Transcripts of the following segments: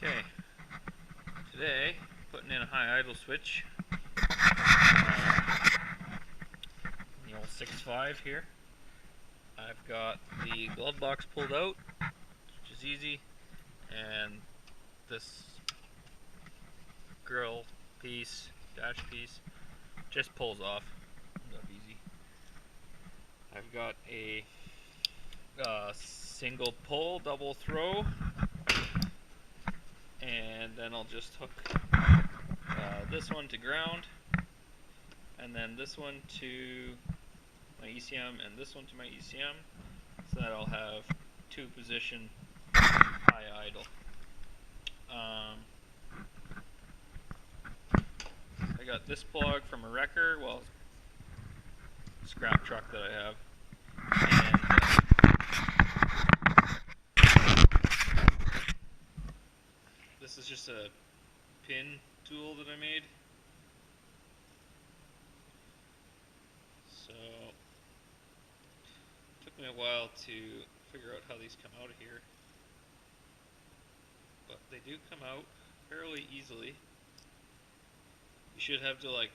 Okay, today putting in a high idle switch, the old 6.5 here. I've got the glove box pulled out, which is easy, and this grill piece, dash piece, just pulls off. That's easy. I've got a single pull, double throw, and then I'll just hook this one to ground, and then this one to my ECM, and this one to my ECM, so that I'll have two position high idle. I got this plug from a wrecker, well, scrap truck that I have, and this is just a pin tool that I made. So it took me a while to figure out how these come out of here, but they do come out fairly easily. You should have to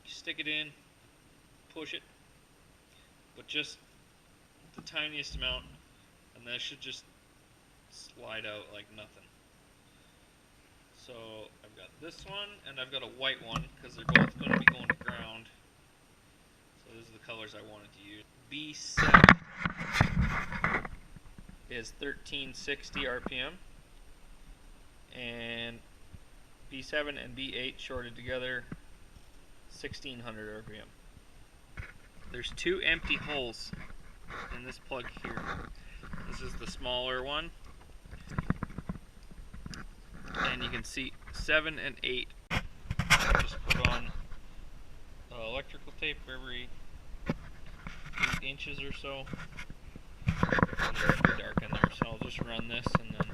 stick it in, push it, but just the tiniest amount, and that should just slide out like nothing. So I've got this one, and I've got a white one, because they're both going to be going to ground. So those are the colors I wanted to use. B7 is 1360 RPM, and B7 and B8 shorted together 1600 RPM. There's two empty holes in this plug here. This is the smaller one, and you can see 7 and 8. Just put on electrical tape every 8 inches or so. It's pretty dark in there, so I'll just run this and then.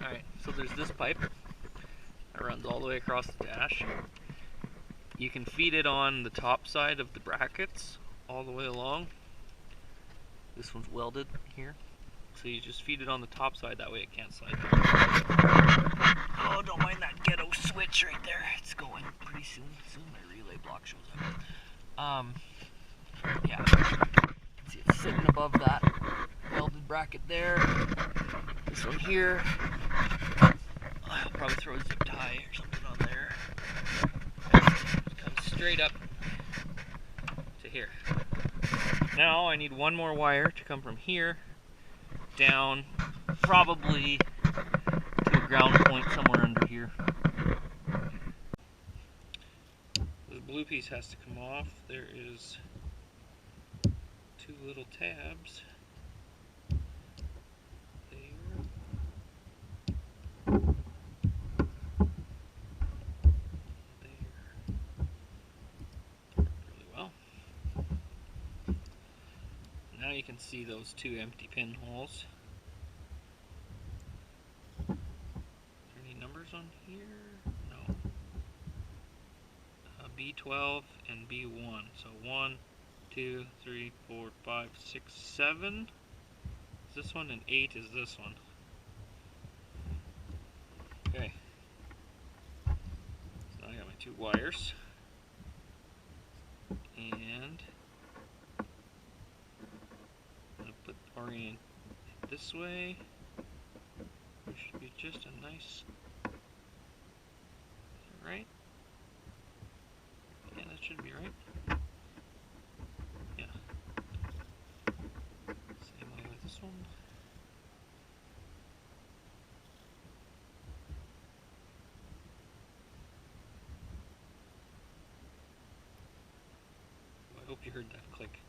Alright, so there's this pipe that runs all the way across the dash. You can feed it on the top side of the brackets all the way along. This one's welded here, so you just feed it on the top side, that way it can't slide down. Oh, don't mind that ghetto switch right there. It's going pretty soon. Soon my relay block shows up. Yeah, you can see it's sitting above that welded bracket there. This one here, I'll probably throw a zip tie or something on there. It comes straight up to here. Now I need one more wire to come from here down, probably to a ground point somewhere under here. The blue piece has to come off. There is two little tabs there. Really well. Now you can see those two empty pinholes. Are there any numbers on here? No. B12 and B1. So 1, 2, 3, 4, 5, 6, 7 is this one, and 8 is this one. Okay. So now I got my two wires. And I'm going to orient it this way. There should be just a nice, right? Yeah, that should be right. Yeah. Same way with this one. Well, I hope you heard that click.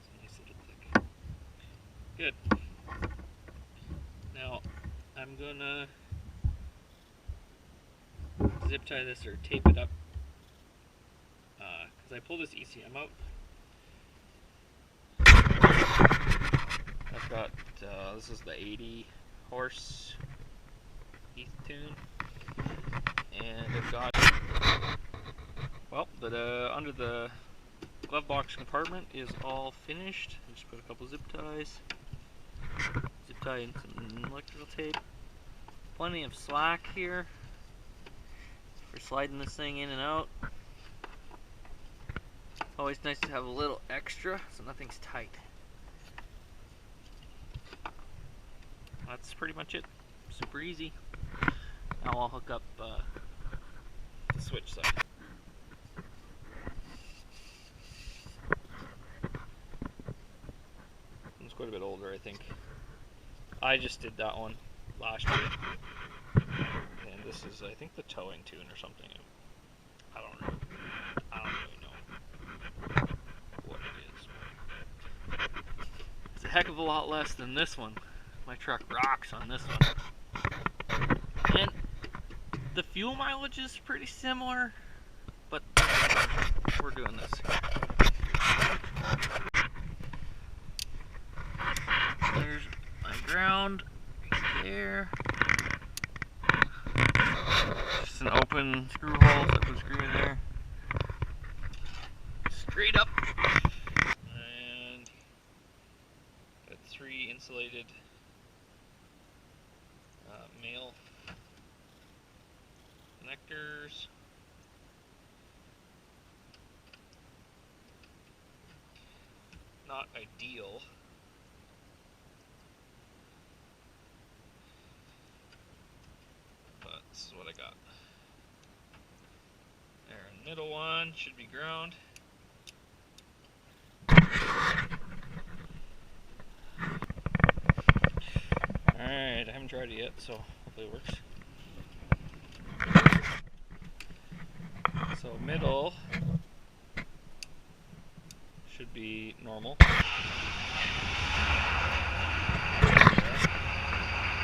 It's a nice little click. Good. Now, I'm gonna zip tie this or tape it up, because I pull this ECM out. I've got, this is the 80 horse heath tune, and I've got, well, under the glove box compartment is all finished. I just put a couple zip ties. Zip tie and some electrical tape. Plenty of slack here for sliding this thing in and out. Always nice to have a little extra so nothing's tight. That's pretty much it. Super easy. Now I'll hook up the switch side. It's quite a bit older, I think. I just did that one last year. And this is, I think, the towing tune or something. I don't know. I don't really know what it is. It's a heck of a lot less than this one. My truck rocks on this one. And the fuel mileage is pretty similar, but we're doing this. There's my ground right there. Just an open screw hole, so I put a screw in there. Straight up. And got 3 insulated male connectors. Not ideal. But this is what I got. There, and the middle one should be ground. Alright, I haven't tried it yet, so hopefully it works. So middle should be normal.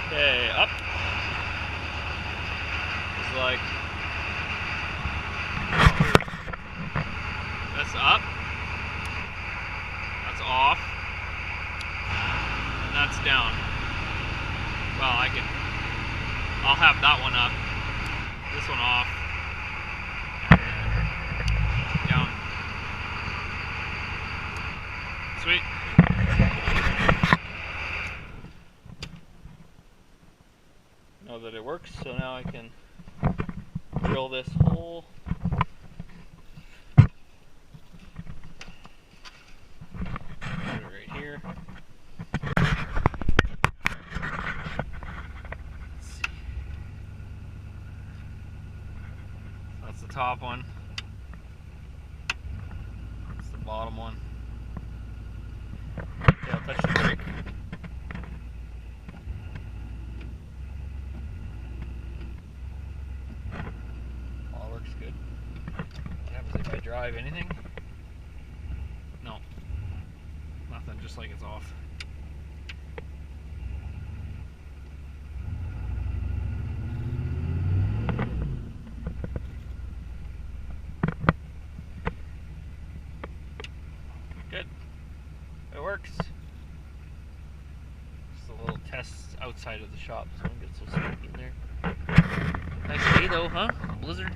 Okay, up. It's like that's up. That's off. And that's down. Well, I'll have that one up, this one off, and down. Sweet. Know that it works, so now I can drill this hole. Put it right here. That's the top one. That's the bottom one. Okay, I'll touch the brake. All works good. What happens if I drive anything? No. Nothing, just like it's off. Good. It works. Just a little test outside of the shop so I don't get so stuck in there. Nice day though, huh? Blizzard.